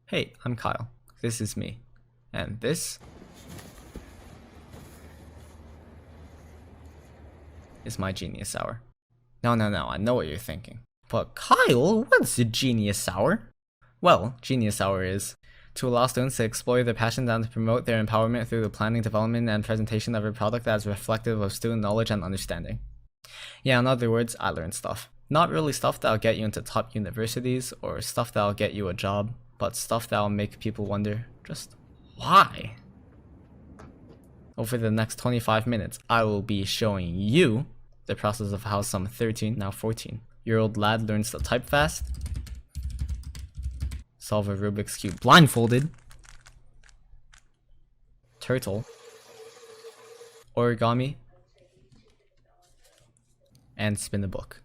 Hey, I'm Kyle. This is me. And this is my Genius Hour. No, I know what you're thinking. But Kyle, what's a Genius Hour? Well, Genius Hour is to allow students to explore their passions and to promote their empowerment through the planning, development, and presentation of a product that is reflective of student knowledge and understanding. Yeah, in other words, I learned stuff. Not really stuff that'll get you into top universities or stuff that'll get you a job, but stuff that'll make people wonder just why. Over the next 25 minutes, I will be showing you the process of how some 13, now 14-year-old lad learns to type fast, solve a Rubik's Cube blindfolded, turtle, origami, and spin a book.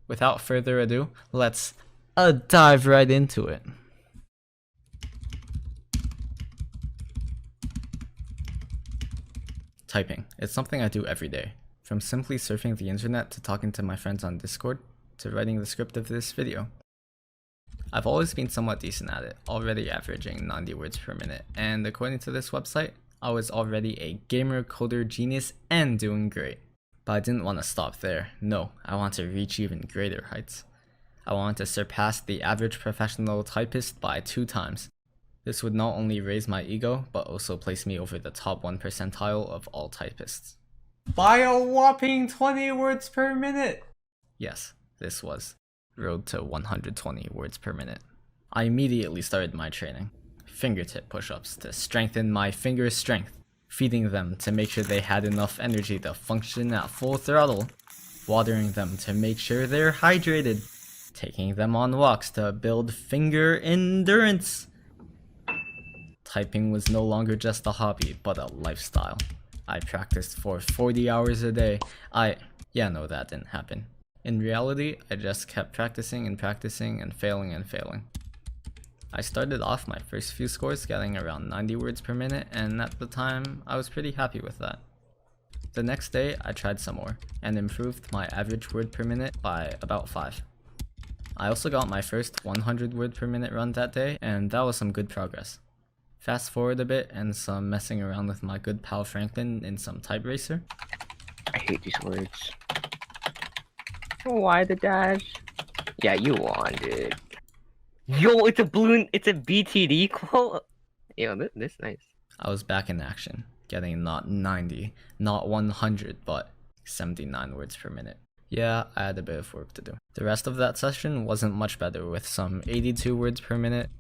Without further ado, let's dive right into it. Typing. It's something I do every day. From simply surfing the internet to talking to my friends on Discord, to writing the script of this video. I've always been somewhat decent at it, already averaging 90 words per minute, and according to this website, I was already a gamer coder genius and doing great. But I didn't want to stop there. No, I want to reach even greater heights. I wanted to surpass the average professional typist by 2 times. This would not only raise my ego, but also place me over the top 1 percentile of all typists. By a whopping 20 words per minute! Yes, this was road to 120 words per minute. I immediately started my training. Fingertip push-ups to strengthen my finger strength, feeding them to make sure they had enough energy to function at full throttle, watering them to make sure they're hydrated, taking them on walks to build finger endurance. Typing was no longer just a hobby, but a lifestyle. I practiced for 40 hours a day. Yeah, no, that didn't happen. In reality, I just kept practicing and practicing and failing. I started off my first few scores getting around 90 words per minute, and at the time, I was pretty happy with that. The next day, I tried some more, and improved my average word per minute by about 5. I also got my first 100 word per minute run that day, and that was some good progress. Fast forward a bit, and some messing around with my good pal Franklin in some type racer. I hate these words. Why the dash? Yeah, you want it. Yo, it's a balloon. It's a BTD quote. Yo, this nice. I was back in action, getting not 90, not 100, but 79 words per minute. Yeah, I had a bit of work to do. The rest of that session wasn't much better, with some 82 words per minute,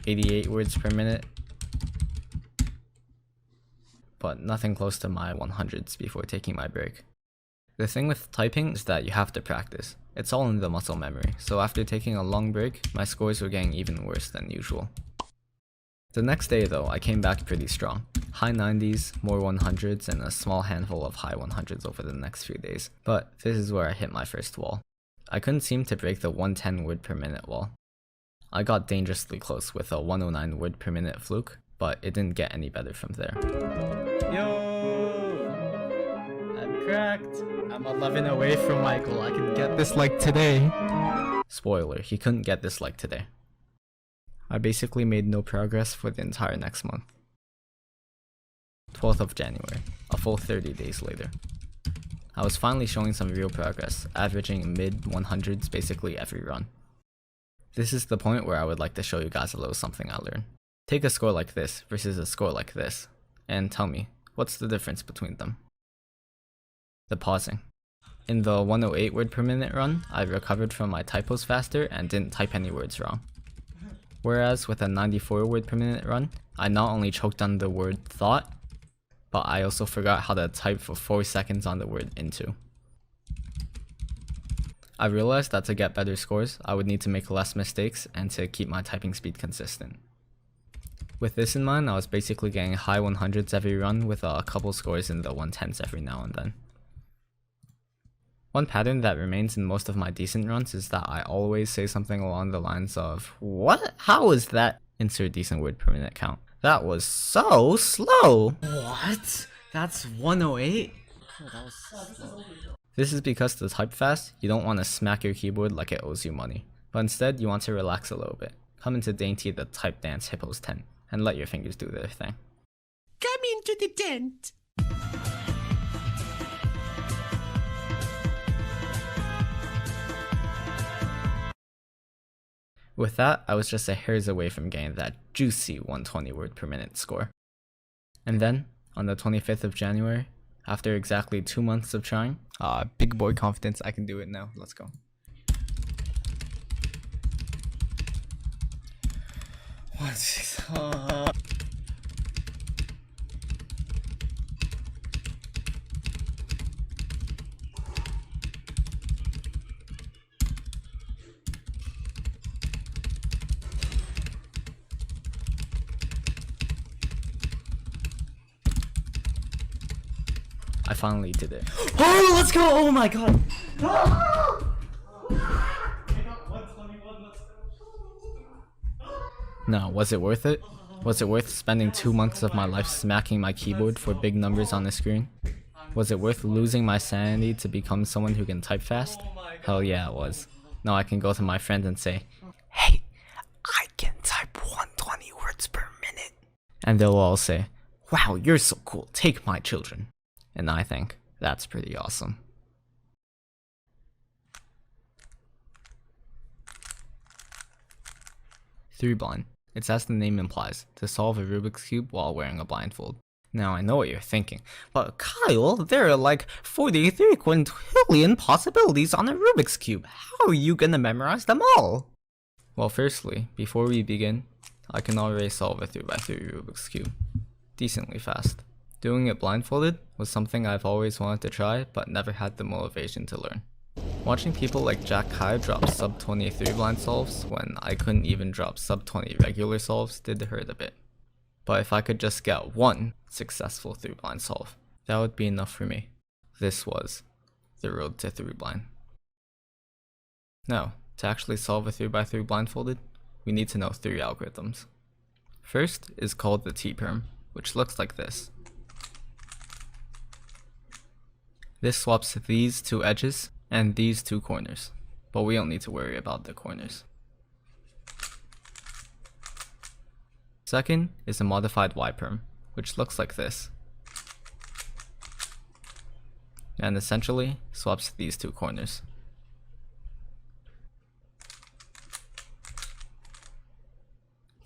88 words per minute, but nothing close to my 100s before taking my break. The thing with typing is that you have to practice. It's all in the muscle memory, so after taking a long break, my scores were getting even worse than usual. The next day though, I came back pretty strong. High 90s, more 100s, and a small handful of high 100s over the next few days. But this is where I hit my first wall. I couldn't seem to break the 110 word per minute wall. I got dangerously close with a 109 word per minute fluke, but it didn't get any better from there. Yo! I'm cracked! I'm 11 away from Michael. I can get this like today. Spoiler, he couldn't get this like today. I basically made no progress for the entire next month. 12th of January, a full 30 days later. I was finally showing some real progress, averaging mid 100s basically every run. This is the point where I would like to show you guys a little something I learned. Take a score like this versus a score like this, and tell me, what's the difference between them? The pausing. In the 108 word per minute run, I recovered from my typos faster and didn't type any words wrong. Whereas with a 94 word per minute run, I not only choked on the word thought, but I also forgot how to type for 4 seconds on the word into. I realized that to get better scores, I would need to make less mistakes and to keep my typing speed consistent. With this in mind, I was basically getting high 100s every run with a couple scores in the 110s every now and then. One pattern that remains in most of my decent runs is that I always say something along the lines of, "What? How is that?" Insert decent word per minute count. That was so slow! What? That's 108? Oh, that was slow. This is because to type fast, you don't want to smack your keyboard like it owes you money. But instead, you want to relax a little bit. Come into Dainty the Type Dance Hippo's tent, and let your fingers do their thing. Come into the tent. With that, I was just a hairs away from getting that juicy 120 word per minute score. And then, on the 25th of January, after exactly 2 months of trying, big boy confidence, I can do it now. Let's go. I finally did it. Oh, let's go! Oh my god! Now, was it worth it? Was it worth spending 2 months of my life smacking my keyboard for big numbers on the screen? Was it worth losing my sanity to become someone who can type fast? Hell yeah, it was. Now I can go to my friend and say, "Hey, I can type 120 words per minute." And they'll all say, "Wow, you're so cool, take my children." And I think that's pretty awesome. Through blind. It's as the name implies, to solve a Rubik's Cube while wearing a blindfold. Now I know what you're thinking, but Kyle, there are like 43 quintillion possibilities on a Rubik's Cube. How are you gonna memorize them all? Well, firstly, before we begin, I can already solve a 3x3 Rubik's Cube decently fast. Doing it blindfolded was something I've always wanted to try, but never had the motivation to learn. Watching people like Jack Kai drop sub 23 blind solves when I couldn't even drop sub 20 regular solves did hurt a bit. But if I could just get one successful 3 blind solve, that would be enough for me. This was the road to 3 blind. Now, to actually solve a 3x3 blindfolded, we need to know 3 algorithms. First is called the T-perm, which looks like this. This swaps these 2 edges and these 2 corners, but we don't need to worry about the corners. Second is a modified Y-perm, which looks like this, and essentially swaps these 2 corners.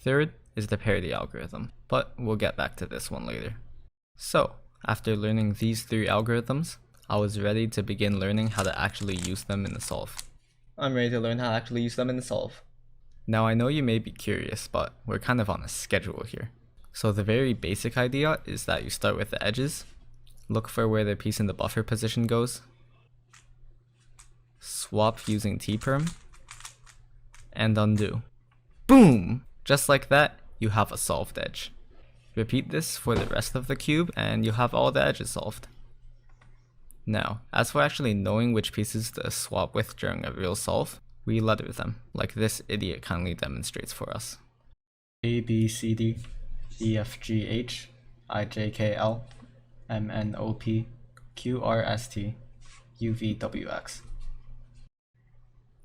Third is the parity algorithm, but we'll get back to this one later. So, after learning these 3 algorithms, I was ready to begin learning how to actually use them in the solve. I'm ready to learn how to actually use them in the solve. Now I know you may be curious, but we're kind of on a schedule here. So the very basic idea is that you start with the edges, look for where the piece in the buffer position goes, swap using T-perm, and undo. Boom! Just like that, you have a solved edge. Repeat this for the rest of the cube and you'll have all the edges solved. Now, as for actually knowing which pieces to swap with during a real solve, we letter them, like this idiot kindly demonstrates for us. A, B, C, D, E, F, G, H, I, J, K, L, M, N, O, P, Q, R, S, T, U, V, W, X.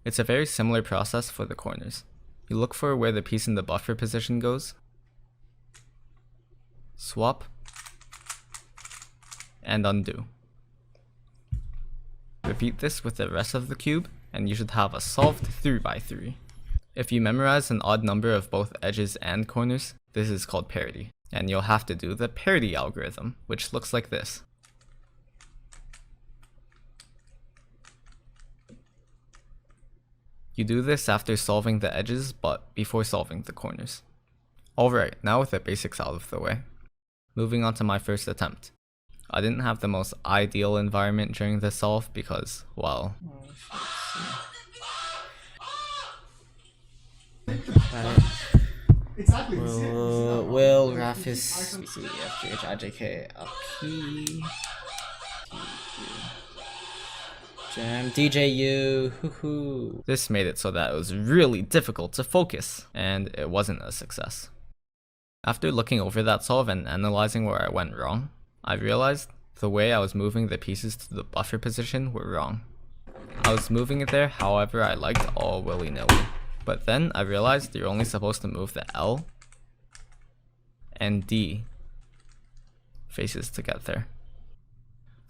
It's a very similar process for the corners. You look for where the piece in the buffer position goes, swap, and undo. Repeat this with the rest of the cube, and you should have a solved 3x3. If you memorize an odd number of both edges and corners, this is called parity, and you'll have to do the parity algorithm, which looks like this. You do this after solving the edges, but before solving the corners. Alright, now with the basics out of the way. Moving on to my first attempt. I didn't have the most ideal environment during this solve because, well... Exactly. Will, Rafis, B, C, D, F, G, H, I, J, K, L, P, T, Q, Jam, DJU, hoo-hoo. This made it so that it was really difficult to focus, and it wasn't a success. After looking over that solve and analyzing where I went wrong, I realized the way I was moving the pieces to the buffer position were wrong. I I was moving it there however I liked, all willy-nilly. But then I realized you're only supposed to move the L and D faces to get there.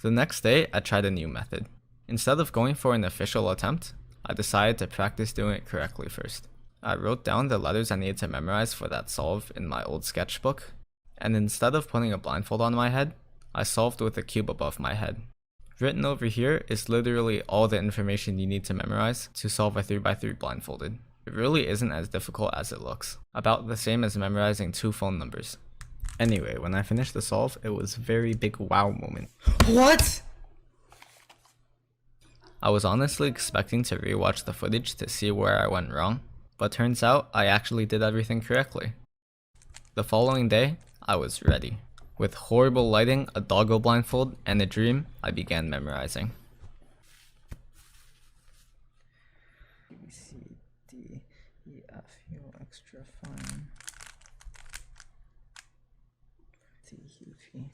The next day, I tried a new method. Instead of going for an official attempt, I decided to practice doing it correctly first. I wrote down the letters I needed to memorize for that solve in my old sketchbook, and instead of putting a blindfold on my head, I solved with a cube above my head. Written over here is literally all the information you need to memorize to solve a 3x3 blindfolded. It really isn't as difficult as it looks, about the same as memorizing 2 phone numbers. Anyway, when I finished the solve, it was a very big wow moment. What?! I was honestly expecting to rewatch the footage to see where I went wrong, but turns out I actually did everything correctly. The following day, I was ready. With horrible lighting, a doggo blindfold, and a dream, I began memorizing. B, C, D, E, F, U, extra fine. T, U, V.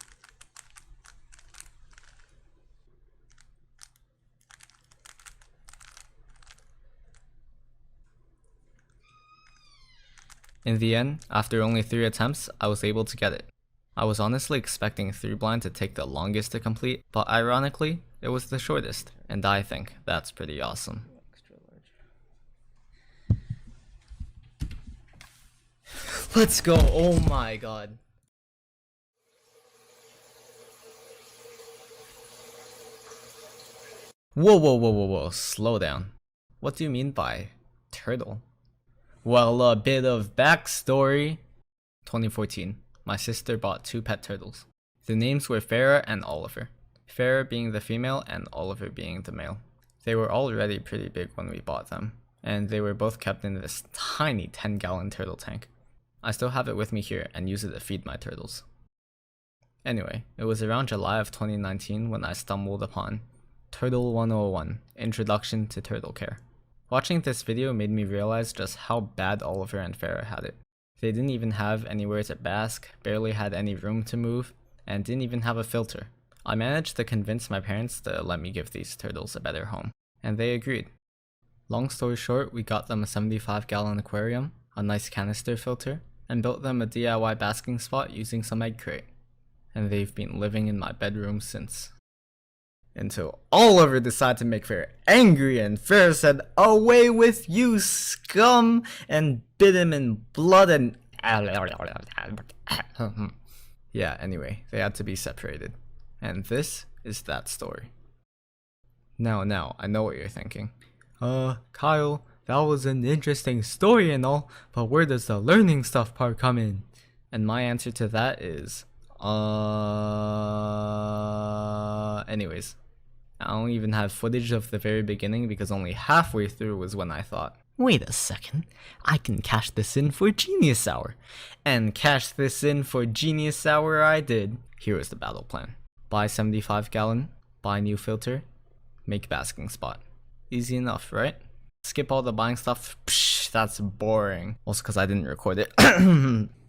In the end, after only 3 attempts, I was able to get it. I was honestly expecting 3 blind to take the longest to complete, but ironically, it was the shortest, and I think that's pretty awesome. Let's go, oh my god. Whoa, slow down. What do you mean by turtle? Well, a bit of backstory. 2014, my sister bought 2 pet turtles. The names were Farah and Oliver. Farah being the female and Oliver being the male. They were already pretty big when we bought them, and they were both kept in this tiny 10-gallon turtle tank. I still have it with me here and use it to feed my turtles. Anyway, it was around July of 2019 when I stumbled upon Turtle 101, Introduction to Turtle Care. Watching this video made me realize just how bad Oliver and Farah had it. They didn't even have anywhere to bask, barely had any room to move, and didn't even have a filter. I managed to convince my parents to let me give these turtles a better home, and they agreed. Long story short, we got them a 75-gallon aquarium, a nice canister filter, and built them a DIY basking spot using some EGGCRATE. And they've been living in my bedroom since. Until Oliver decided to make Farah angry, and Farah said, "Away with you, scum!" and bit him in blood and... Yeah, anyway, they had to be separated. And this is that story. Now, I know what you're thinking. Kyle, that was an interesting story and all, but where does the learning stuff part come in? And my answer to that is, anyways, I don't even have footage of the very beginning because only halfway through was when I thought, wait a second, I can cash this in for Genius Hour. And cash this in for Genius Hour I did. Here was the battle plan. Buy 75-gallon, buy new filter, make basking spot. Easy enough, right? Skip all the buying stuff. Psh, that's boring. Also because I didn't record it.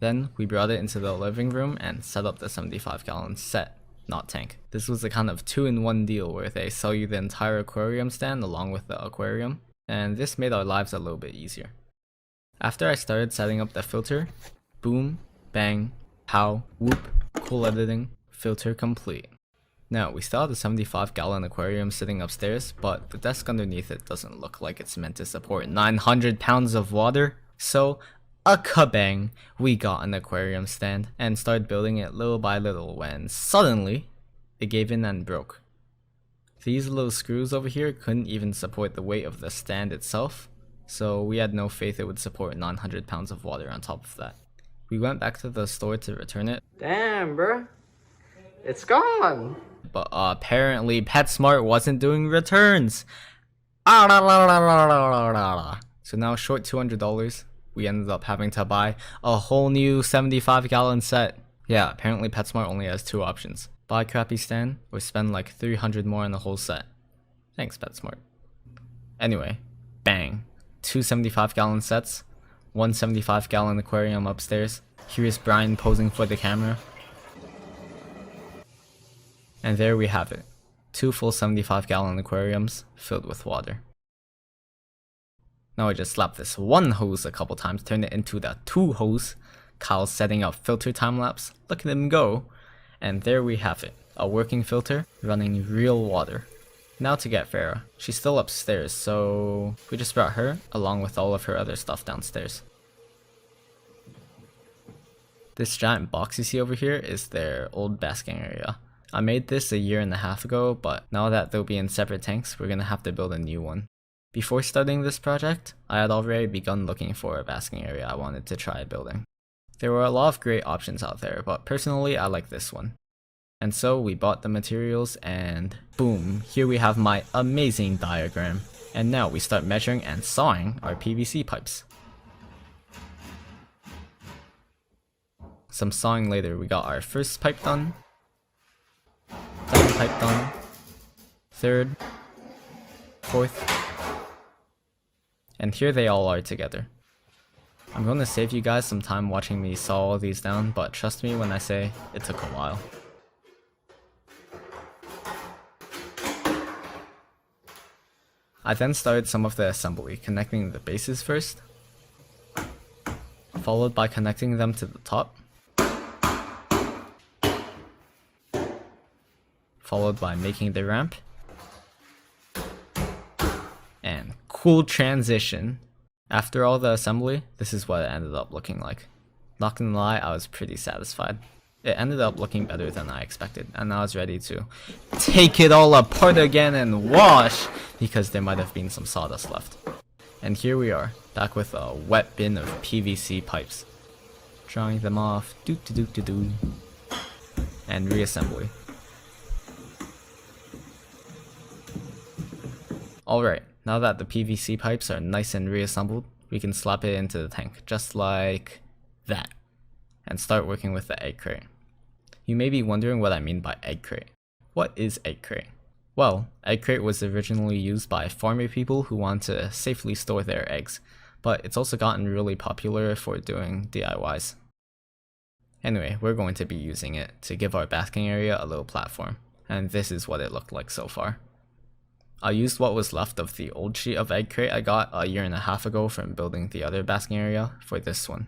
Then we brought it into the living room and set up the 75-gallon set, not tank. This was a kind of 2-in-1 deal where they sell you the entire aquarium stand along with the aquarium, and this made our lives a little bit easier. After I started setting up the filter, boom, bang, pow, whoop, cool editing, filter complete. Now, we still have the 75-gallon aquarium sitting upstairs, but the desk underneath it doesn't look like it's meant to support 900 pounds of water. So, a kabang, we got an aquarium stand and started building it little by little when suddenly, it gave in and broke. These little screws over here couldn't even support the weight of the stand itself, so we had no faith it would support 900 pounds of water on top of that. We went back to the store to return it. Damn, bro. It's gone. But apparently PetSmart wasn't doing returns. So now short $200, we ended up having to buy a whole new 75-gallon set. Yeah, apparently PetSmart only has 2 options. Buy a crappy stand or spend like 300 more on the whole set. Thanks PetSmart. Anyway, bang. 2 75-gallon sets, 1 75-gallon aquarium upstairs. Here's Brian posing for the camera. And there we have it. 2 full 75-gallon aquariums filled with water. Now I just slapped this one hose a couple times, turned it into the 2 hose. Kyle's setting up filter time-lapse, look at him go. And there we have it, a working filter running real water. Now to get Farah. She's still upstairs, so we just brought her along with all of her other stuff downstairs. This giant box you see over here is their old basking area. I made this 1.5 years ago, but now that they'll be in separate tanks, we're gonna have to build a new one. Before starting this project, I had already begun looking for a basking area I wanted to try building. There were a lot of great options out there, but personally I like this one. And so we bought the materials and boom, here we have my amazing diagram. And now we start measuring and sawing our PVC pipes. Some sawing later, we got our first pipe done, second pipe done, third, fourth, and here they all are together. I'm going to save you guys some time watching me saw all these down, but trust me when I say it took a while. I then started some of the assembly, connecting the bases first, followed by connecting them to the top, followed by making the ramp, and cool transition. After all the assembly, this is what it ended up looking like. Not gonna lie, I was pretty satisfied. It ended up looking better than I expected, and I was ready to take it all apart again and wash, because there might have been some sawdust left. And here we are, back with a wet bin of PVC pipes. Drying them off, doo-doo-doo-doo-doo, and reassembly. Alright, now that the PVC pipes are nice and reassembled, we can slap it into the tank, just like that, and start working with the egg crate. You may be wondering what I mean by egg crate. What is egg crate? Well, egg crate was originally used by farmer people who want to safely store their eggs, but it's also gotten really popular for doing DIYs. Anyway, we're going to be using it to give our basking area a little platform, and this is what it looked like so far. I used what was left of the old sheet of egg crate I got 1.5 years ago from building the other basking area for this one.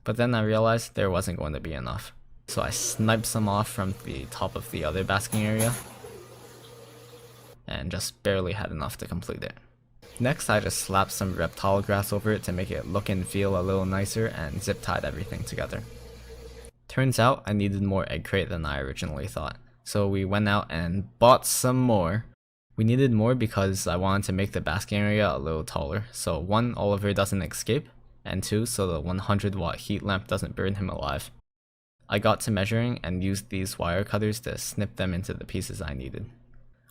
But then I realized there wasn't going to be enough. So I sniped some off from the top of the other basking area and just barely had enough to complete it. Next I just slapped some reptile grass over it to make it look and feel a little nicer and zip tied everything together. Turns out I needed more egg crate than I originally thought, so we went out and bought some more. We needed more because I wanted to make the basking area a little taller, so 1, Oliver doesn't escape, and 2, so the 100-watt heat lamp doesn't burn him alive. I got to measuring and used these wire cutters to snip them into the pieces I needed.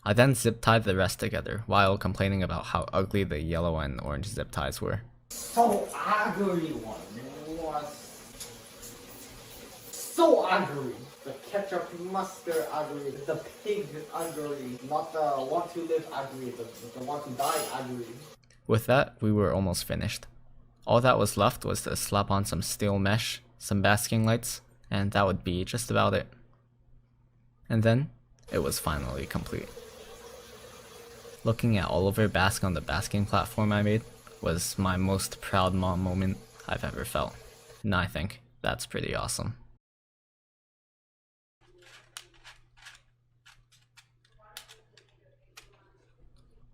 I then zip tied the rest together while complaining about how ugly the yellow and orange zip ties were. So ugly one. So ugly. The ketchup mustard ugly. The pig ugly. Not the want to live ugly. The want to die ugly. With that, we were almost finished. All that was left was to slap on some steel mesh, some basking lights, and that would be just about it. And then, it was finally complete. Looking at Oliver bask on the basking platform I made was my most proud mom moment I've ever felt, and I think that's pretty awesome.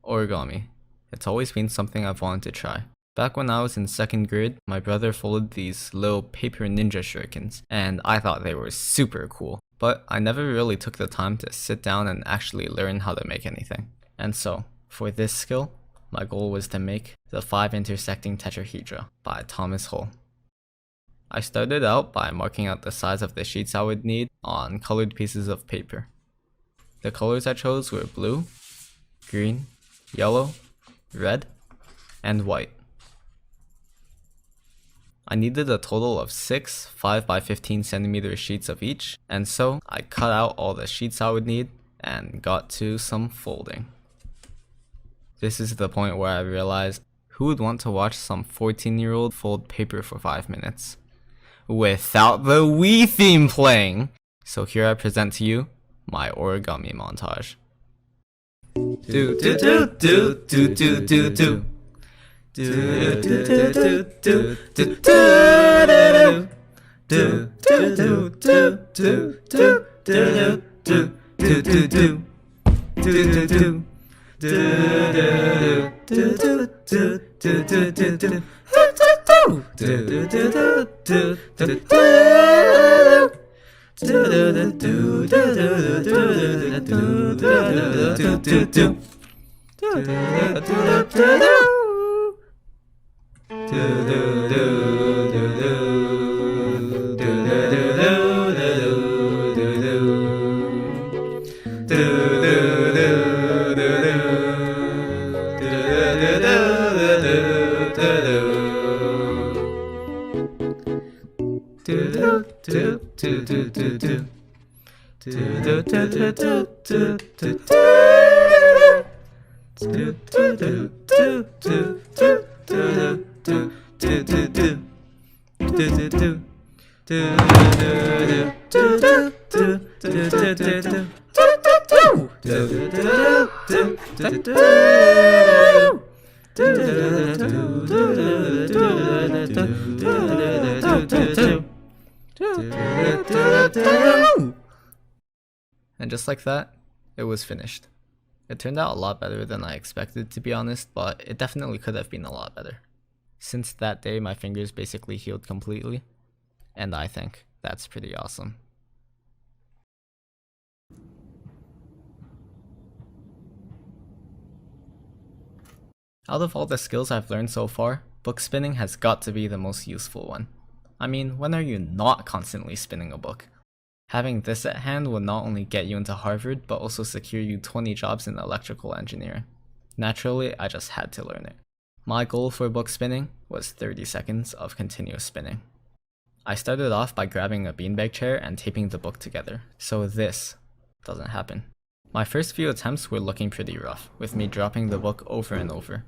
Origami. It's always been something I've wanted to try. Back when I was in 2nd grade, my brother folded these little paper ninja shurikens, and I thought they were super cool, but I never really took the time to sit down and actually learn how to make anything. And so, for this skill, my goal was to make the 5 intersecting tetrahedra by Thomas Hull. I started out by marking out the size of the sheets I would need on colored pieces of paper. The colors I chose were blue, green, yellow, red, and white. I needed a total of 6 5 by 15 centimeter sheets of each, and so I cut out all the sheets I would need and got to some folding. This is the point where I realized who would want to watch some 14-year-old fold paper for 5 minutes without the Wii theme playing. So here I present to you my origami montage. do do do do do do do do. Do do do do do do do And just like that, it was finished. It turned out a lot better than I expected, to be honest, but it definitely could have been a lot better. Since that day, my fingers basically healed completely, and I think that's pretty awesome. Out of all the skills I've learned so far, book spinning has got to be the most useful one. I mean, when are you not constantly spinning a book? Having this at hand will not only get you into Harvard, but also secure you 20 jobs in electrical engineering. Naturally, I just had to learn it. My goal for book spinning was 30 seconds of continuous spinning. I started off by grabbing a beanbag chair and taping the book together, so this doesn't happen. My first few attempts were looking pretty rough, with me dropping the book over and over.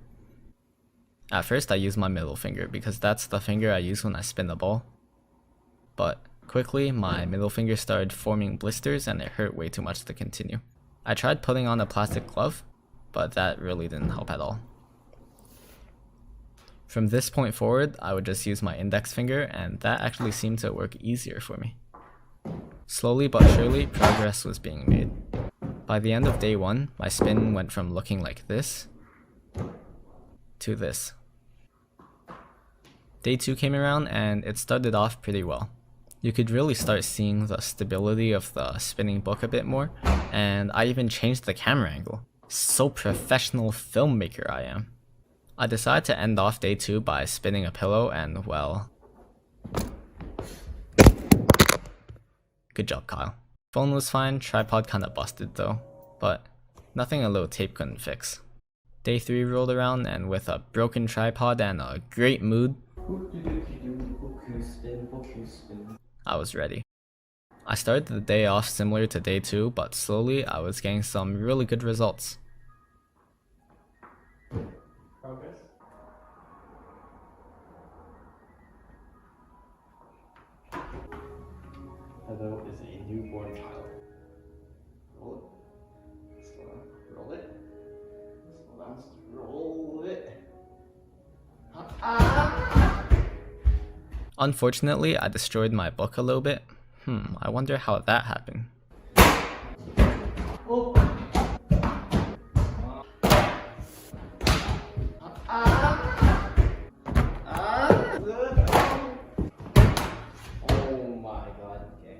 At first I used my middle finger because that's the finger I use when I spin the ball. But quickly my middle finger started forming blisters and it hurt way too much to continue. I tried putting on a plastic glove, but that really didn't help at all. From this point forward, I would just use my index finger, and that actually seemed to work easier for me. Slowly but surely, progress was being made. By the end of day 1, my spin went from looking like this to this. Day 2 came around and it started off pretty well. You could really start seeing the stability of the spinning book a bit more, and I even changed the camera angle. So professional filmmaker I am. I decided to end off day 2 by spinning a pillow and, well... Good job, Kyle. Phone was fine, tripod kinda busted though, but nothing a little tape couldn't fix. Day 3 rolled around, and with a broken tripod and a great mood, I was ready. I started the day off similar to day 2, but slowly I was getting some really good results. Progress? Hello is a newborn child. Roll it. Slow down. Roll it. Slow down. Roll it. Unfortunately, I destroyed my book a little bit. I wonder how that happened. Oh. Oh my god, okay.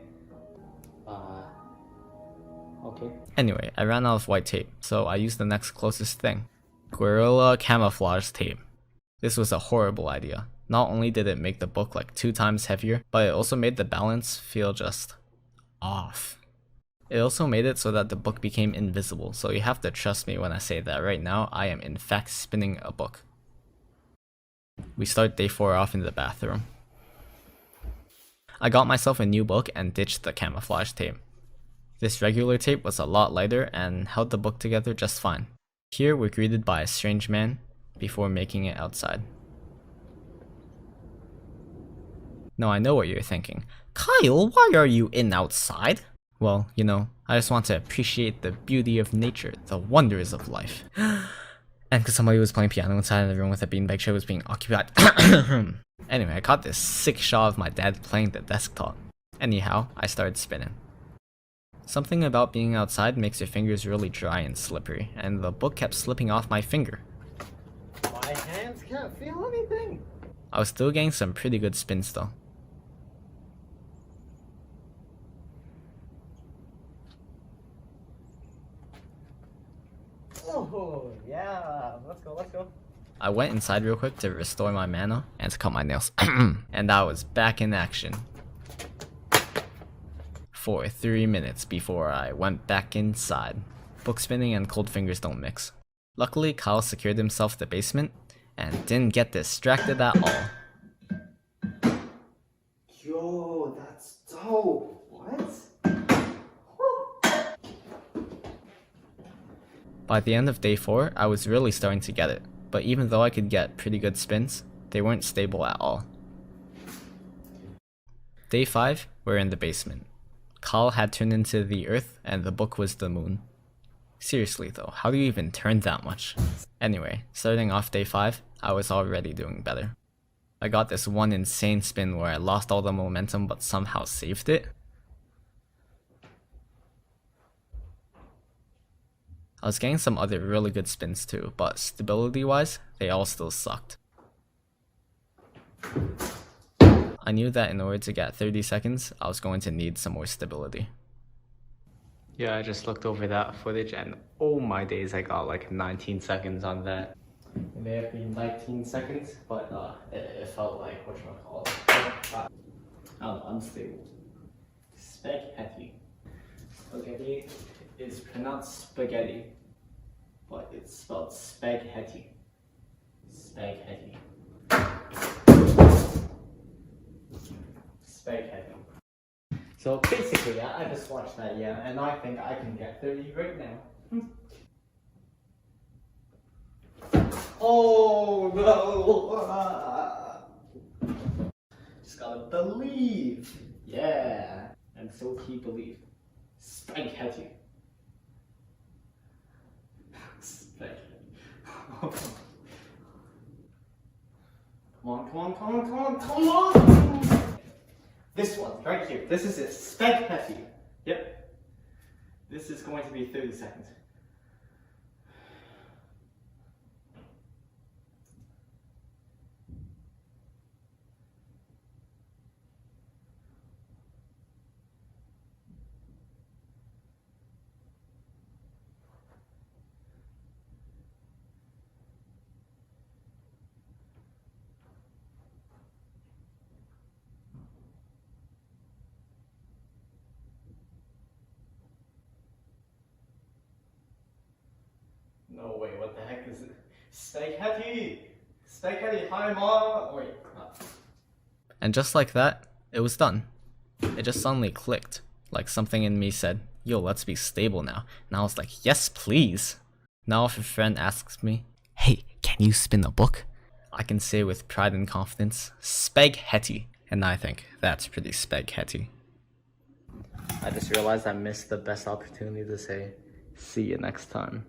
Okay. Anyway, I ran out of white tape, so I used the next closest thing. Gorilla camouflage tape. This was a horrible idea. Not only did it make the book like 2 times heavier, but it also made the balance feel just off. It also made it so that the book became invisible, so you have to trust me when I say that right now I am in fact spinning a book. We start day 4 off in the bathroom. I got myself a new book and ditched the camouflage tape. This regular tape was a lot lighter and held the book together just fine. Here we're greeted by a strange man before making it outside. Now I know what you're thinking. Kyle, why are you in outside? Well, you know, I just want to appreciate the beauty of nature, the wonders of life. And because somebody was playing piano inside of the room with a beanbag chair was being occupied. Anyway, I caught this sick shot of my dad playing the desktop. Anyhow, I started spinning. Something about being outside makes your fingers really dry and slippery, and the book kept slipping off my finger. My hands can't feel anything. I was still getting some pretty good spins though. Oh, yeah. Let's go. I went inside real quick to restore my mana and to cut my nails. And I was back in action for 3 minutes before I went back inside. Book spinning and cold fingers don't mix. Luckily, Kyle secured himself the basement and didn't get distracted at all. Yo, that's dope. What? By the end of day 4, I was really starting to get it, but even though I could get pretty good spins, they weren't stable at all. Day 5, we're in the basement. Kyle had turned into the earth and the book was the moon. Seriously though, how do you even turn that much? Anyway, starting off day 5, I was already doing better. I got this one insane spin where I lost all the momentum but somehow saved it. I was getting some other really good spins too, but stability wise, they all still sucked. I knew that in order to get 30 seconds, I was going to need some more stability. Yeah, I just looked over that footage and oh my days, I got like 19 seconds on that. It may have been 19 seconds, but it felt like, whatchamacallit, unstable. Spaghetti. Spaghetti is pronounced spaghetti, but it's spelled spaghetti. Spaghetti. Spaghetti. So basically, I just watched that, yeah, and I think I can get 30 right now. Oh no! Just gotta believe. Yeah. And so he believed. Spaghetti. Spaghetti. Come on! This one, right here. This is it. Spaghetti. Yep. This is going to be 30 seconds. No way, what the heck is it? Spaghetti! Spaghetti, hi mom! Wait. And just like that, it was done. It just suddenly clicked. Like something in me said, yo, let's be stable now. And I was like, yes please! Now if a friend asks me, hey, can you spin a book? I can say with pride and confidence, spaghetti. And I think that's pretty spaghetti. I just realized I missed the best opportunity to say, see you next time.